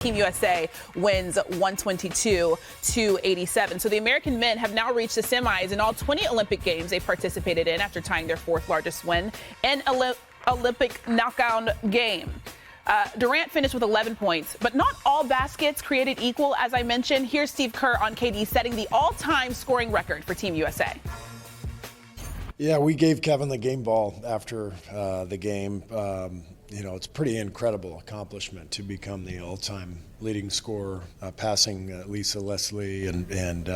Team USA wins 122-87. So the American men have now reached the semis in all 20 Olympic games they participated in after tying their fourth largest win in Olympic knockout game. Durant finished with 11 points, but not all baskets created equal, as I mentioned. Here's Steve Kerr on KD setting the all-time scoring record for Team USA. Yeah, we gave Kevin the game ball after the game. It's a pretty incredible accomplishment to become the all-time leading scorer, passing Lisa Leslie. And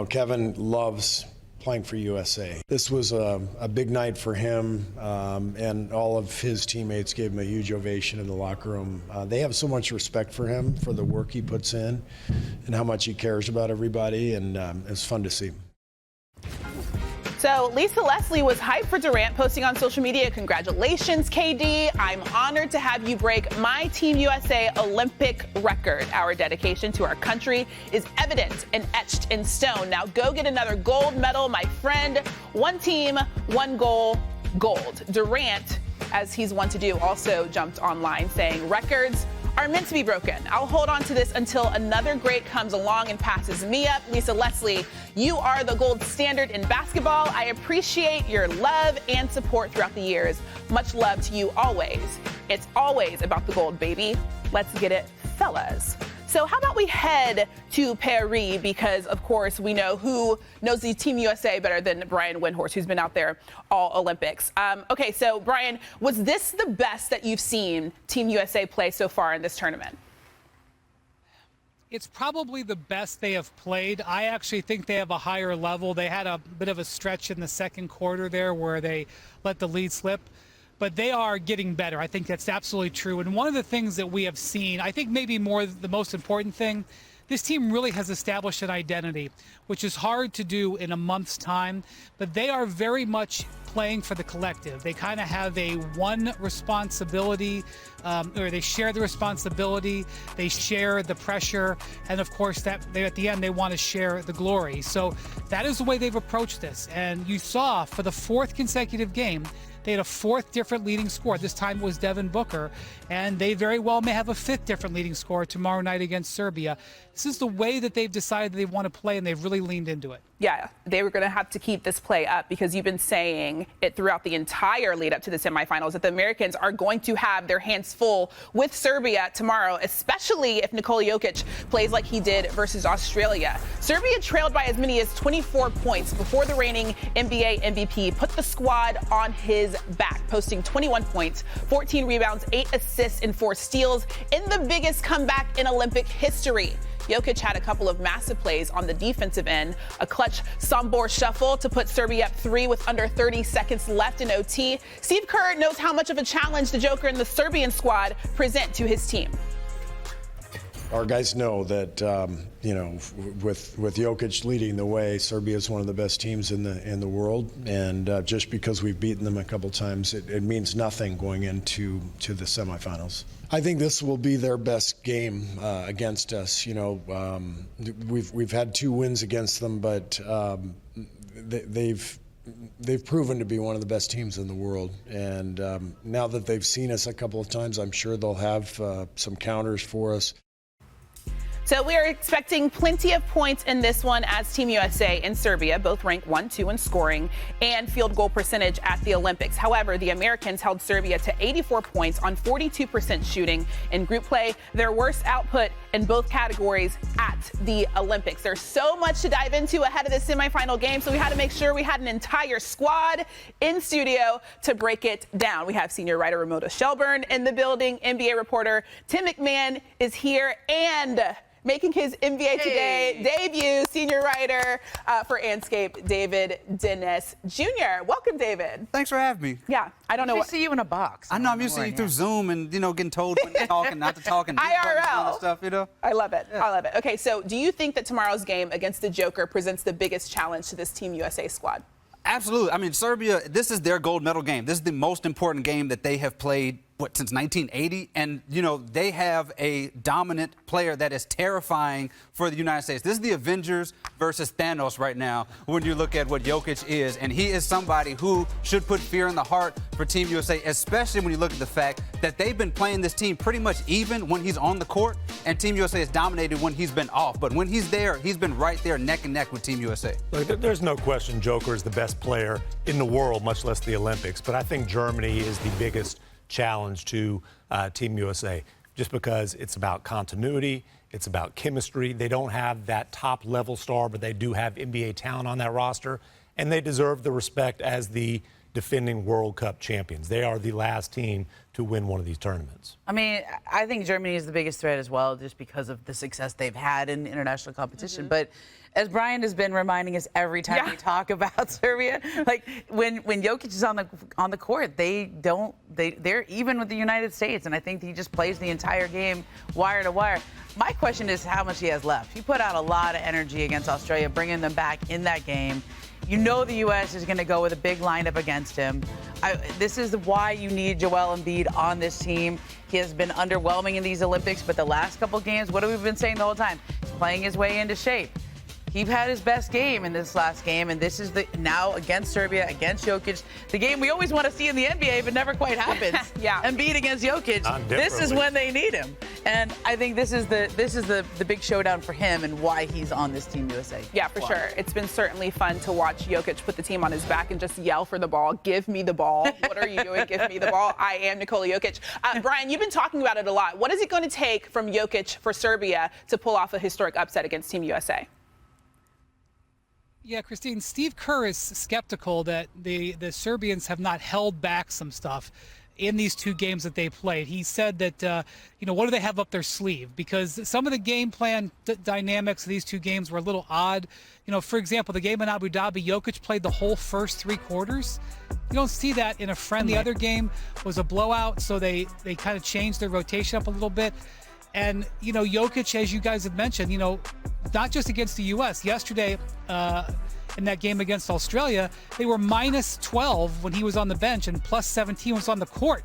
Kevin loves playing for USA. This was a big night for him, and all of his teammates gave him a huge ovation in the locker room. They have so much respect for him, for the work he puts in, and how much he cares about everybody, and it's fun to see. So Lisa Leslie was hyped for Durant, posting on social media, "Congratulations, KD. I'm honored to have you break my Team USA Olympic record. Our dedication to our country is evident and etched in stone. Now go get another gold medal, my friend. One team, one goal, gold." Durant, as he's wont to do, also jumped online saying, "Records are meant to be broken. I'll hold on to this until another great comes along and passes me up. Lisa Leslie, you are the gold standard in basketball. I appreciate your love and support throughout the years. Much love to you always. It's always about the gold, baby. Let's get it, fellas." So how about we head to Paris, because, of course, we know who knows the Team USA better than Brian Windhorst, who's been out there all Olympics. Okay, so, Brian, was this the best that you've seen Team USA play so far in this tournament? It's probably the best they have played. I actually think they have a higher level. They had a bit of a stretch in the second quarter there where they let the lead slip. But they are getting better. I think that's absolutely true. And one of the things that we have seen, I think maybe more the most important thing, this team really has established an identity, which is hard to do in a month's time. But they are very much playing for the collective. They kind of have a one responsibility, or they share the responsibility, they share the pressure, and of course that at the end they want to share the glory. So that is the way they've approached this. And you saw for the fourth consecutive game, they had a fourth different leading scorer. This time it was Devin Booker, and they very well may have a fifth different leading scorer tomorrow night against Serbia. This is the way that they've decided they want to play, and they've really leaned into it. Yeah, they were going to have to keep this play up, because you've been saying it throughout the entire lead up to the semifinals that the Americans are going to have their hands full with Serbia tomorrow, especially if Nikola Jokic plays like he did versus Australia. Serbia trailed by as many as 24 points before the reigning NBA MVP put the squad on his back, posting 21 points, 14 rebounds, 8 assists, and 4 steals in the biggest comeback in Olympic history. Jokic had a couple of massive plays on the defensive end, a clutch Sombor shuffle to put Serbia up 3 with under 30 seconds left in OT. Steve Kerr knows how much of a challenge the Joker and the Serbian squad present to his team. Our guys know that, with Jokic leading the way, Serbia is one of the best teams in the world. And just because we've beaten them a couple times, it means nothing going into the semifinals. I think this will be their best game against us. We've had 2 wins against them, but they've proven to be one of the best teams in the world. And now that they've seen us a couple of times, I'm sure they'll have some counters for us. So we are expecting plenty of points in this one, as Team USA and Serbia both rank 1-2 in scoring and field goal percentage at the Olympics. However, the Americans held Serbia to 84 points on 42% shooting in group play, their worst output in both categories at the Olympics. There's so much to dive into ahead of the semifinal game, so we had to make sure we had an entire squad in studio to break it down. We have senior writer Ramona Shelburne in the building, NBA reporter Tim McMahon is here, and making his NBA Today debut, senior writer for Anscape, David Dennis Jr. Welcome, David. Thanks for having me. Yeah, I don't know. I see you in a box. I know, I'm used to you through Zoom and, getting told when to talk and not to talk and IRL stuff, I love it. Yeah. I love it. Okay, so do you think that tomorrow's game against the Joker presents the biggest challenge to this Team USA squad? Absolutely. I mean, Serbia, this is their gold medal game. This is the most important game that they have played since 1980, and they have a dominant player that is terrifying for the United States. This is the Avengers versus Thanos right now when you look at what Jokic is, and he is somebody who should put fear in the heart for Team USA, especially when you look at the fact that they've been playing this team pretty much even when he's on the court, and Team USA has dominated when he's been off. But when he's there, he's been right there neck and neck with Team USA. Look, there's no question Joker is the best player in the world, much less the Olympics. But I think Germany is the biggest challenge to Team USA, just because it's about continuity, it's about chemistry. They don't have that top level star, but they do have NBA talent on that roster, and they deserve the respect as the defending World Cup champions. They are the last team to win one of these tournaments. I mean, I think Germany is the biggest threat as well, just because of the success they've had in international competition. But as Brian has been reminding us every time we talk about Serbia, like when Jokic is on the court, they're even with the United States, and I think he just plays the entire game wire to wire. My question is how much he has left. He put out a lot of energy against Australia, bringing them back in that game. You know the U.S. is going to go with a big lineup against him. This is why you need Joel Embiid on this team. He has been underwhelming in these Olympics, but the last couple games, what have we been saying the whole time? He's playing his way into shape. He had his best game in this last game, and this is now against Serbia, against Jokic, the game we always want to see in the NBA, but never quite happens. Embiid against Jokic. This is when they need him, and I think this is the big showdown for him and why he's on this Team USA. Yeah, for sure. It's been certainly fun to watch Jokic put the team on his back and just yell for the ball. Give me the ball. What are you doing? Give me the ball. I am Nikola Jokic. Brian, you've been talking about it a lot. What is it going to take from Jokic for Serbia to pull off a historic upset against Team USA? Yeah, Christine, Steve Kerr is skeptical that the Serbians have not held back some stuff in these two games that they played. He said that, what do they have up their sleeve? Because some of the game plan dynamics of these two games were a little odd. For example, the game in Abu Dhabi, Jokic played the whole first 3 quarters. You don't see that in a friend. The other game was a blowout, so they kind of changed their rotation up a little bit. And, Jokic, as you guys have mentioned, not just against the U.S. Yesterday, in that game against Australia, they were minus 12 when he was on the bench and plus 17 was on the court.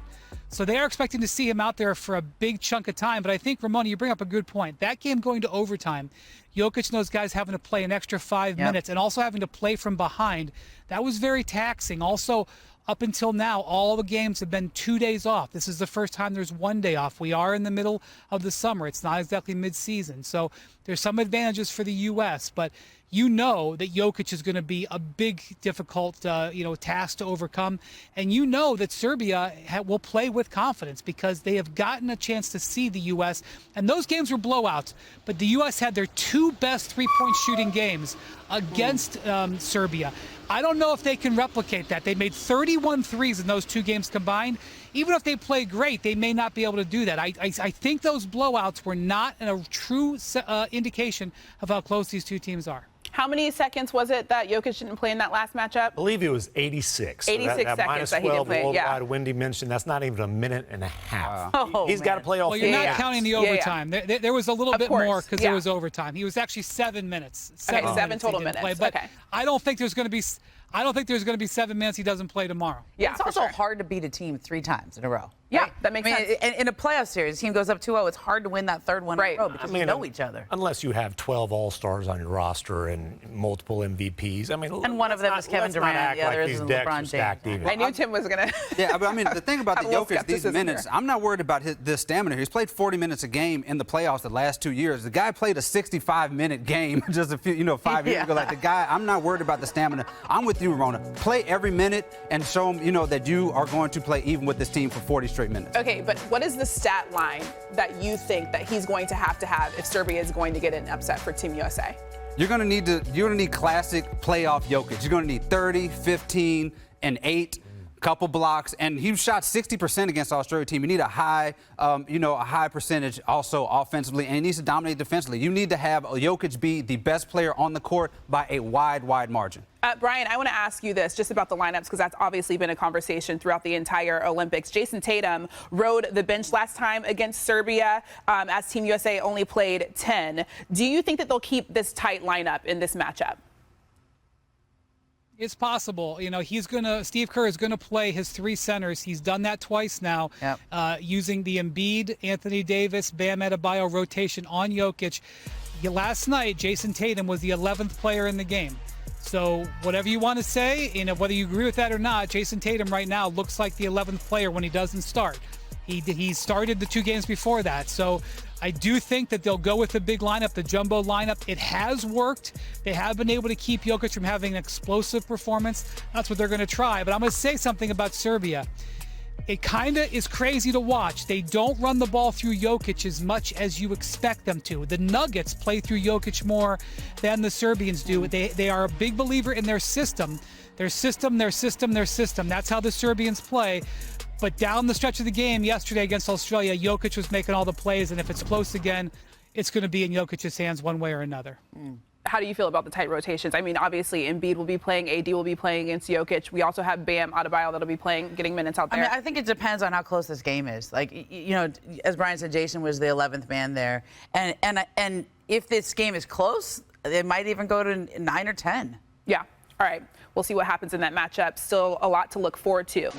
So they are expecting to see him out there for a big chunk of time. But I think, Ramona, you bring up a good point. That game going to overtime, Jokic and those guys having to play an extra 5 minutes and also having to play from behind, that was very taxing. Also, up until now, all the games have been 2 days off. This is the first time there's 1 day off. We are in the middle of the summer. It's not exactly mid-season. So there's some advantages for the U.S., but you know that Jokic is going to be a big, difficult, task to overcome. And you know that Serbia will play with confidence because they have gotten a chance to see the U.S. And those games were blowouts, but the U.S. had their 2 best three-point shooting games against Serbia. I don't know if they can replicate that. They made 31 threes in those 2 games combined. Even if they play great, they may not be able to do that. I think those blowouts were not a true indication of how close these two teams are. How many seconds was it that Jokic didn't play in that last matchup? I believe it was 86. 86 that seconds that he didn't play, worldwide Wendy mentioned, that's not even a minute and a half. He's man. got to play all 4 Well, you're not games. counting the overtime. There was a little bit more because there was overtime. He was actually 7 minutes. 7 total he didn't minutes. play. But Okay. I don't think there's going to be 7 minutes he doesn't play tomorrow. Yeah, It's also hard to beat a team 3 times in a row. Yeah, right? that makes sense. In a playoff series, the team goes up 2-0. It's hard to win that third one in a row because you know each other. Unless you have 12 All-Stars on your roster and multiple MVPs. And one of them is Kevin Durant. The other is LeBron James. I knew Tim was going to. Yeah, but I mean, the thing about the A little Jokic, these skepticism minutes, here. I'm not worried about this stamina. He's played 40 minutes a game in the playoffs the last 2 years. The guy played a 65-minute game just a few, 5 years ago. Like the guy, I'm not worried about the stamina. I'm with you, Ramona. Play every minute and show him, that you are going to play even with this team for 40 straight minutes. Okay, but what is the stat line that you think that he's going to have if Serbia is going to get an upset for Team USA? You're going to need classic playoff Jokic. You're going to need 30, 15, and 8. Couple blocks, and he shot 60% against the Australia team. You need a high percentage also offensively, and he needs to dominate defensively. You need to have Jokic be the best player on the court by a wide margin. Brian, I want to ask you this just about the lineups because that's obviously been a conversation throughout the entire Olympics. Jason Tatum rode the bench last time against Serbia as Team USA only played 10. Do you think that they'll keep this tight lineup in this matchup? It's possible. You know, Steve Kerr is going to play his 3 centers. He's done that twice now, using the Embiid, Anthony Davis, Bam Adebayo rotation on Jokic. Last night, Jason Tatum was the 11th player in the game. So whatever you want to say, you know, whether you agree with that or not, Jason Tatum right now looks like the 11th player when he doesn't start. He started the 2 games before that. So I do think that they'll go with the big lineup, the jumbo lineup. It has worked. They have been able to keep Jokic from having an explosive performance. That's what they're going to try. But I'm going to say something about Serbia. It kind of is crazy to watch. They don't run the ball through Jokic as much as you expect them to. The Nuggets play through Jokic more than the Serbians do. They are a big believer in their system. Their system, their system, their system. That's how the Serbians play. But down the stretch of the game yesterday against Australia, Jokic was making all the plays, and if it's close again, it's going to be in Jokic's hands one way or another. How do you feel about the tight rotations? I mean, obviously, Embiid will be playing, AD will be playing against Jokic. We also have Bam Adebayo that'll be playing, getting minutes out there. I mean, I think it depends on how close this game is. Like, you know, as Brian said, Jason was the 11th man there. And if this game is close, it might even go to 9 or 10. Yeah. All right. We'll see what happens in that matchup. Still a lot to look forward to.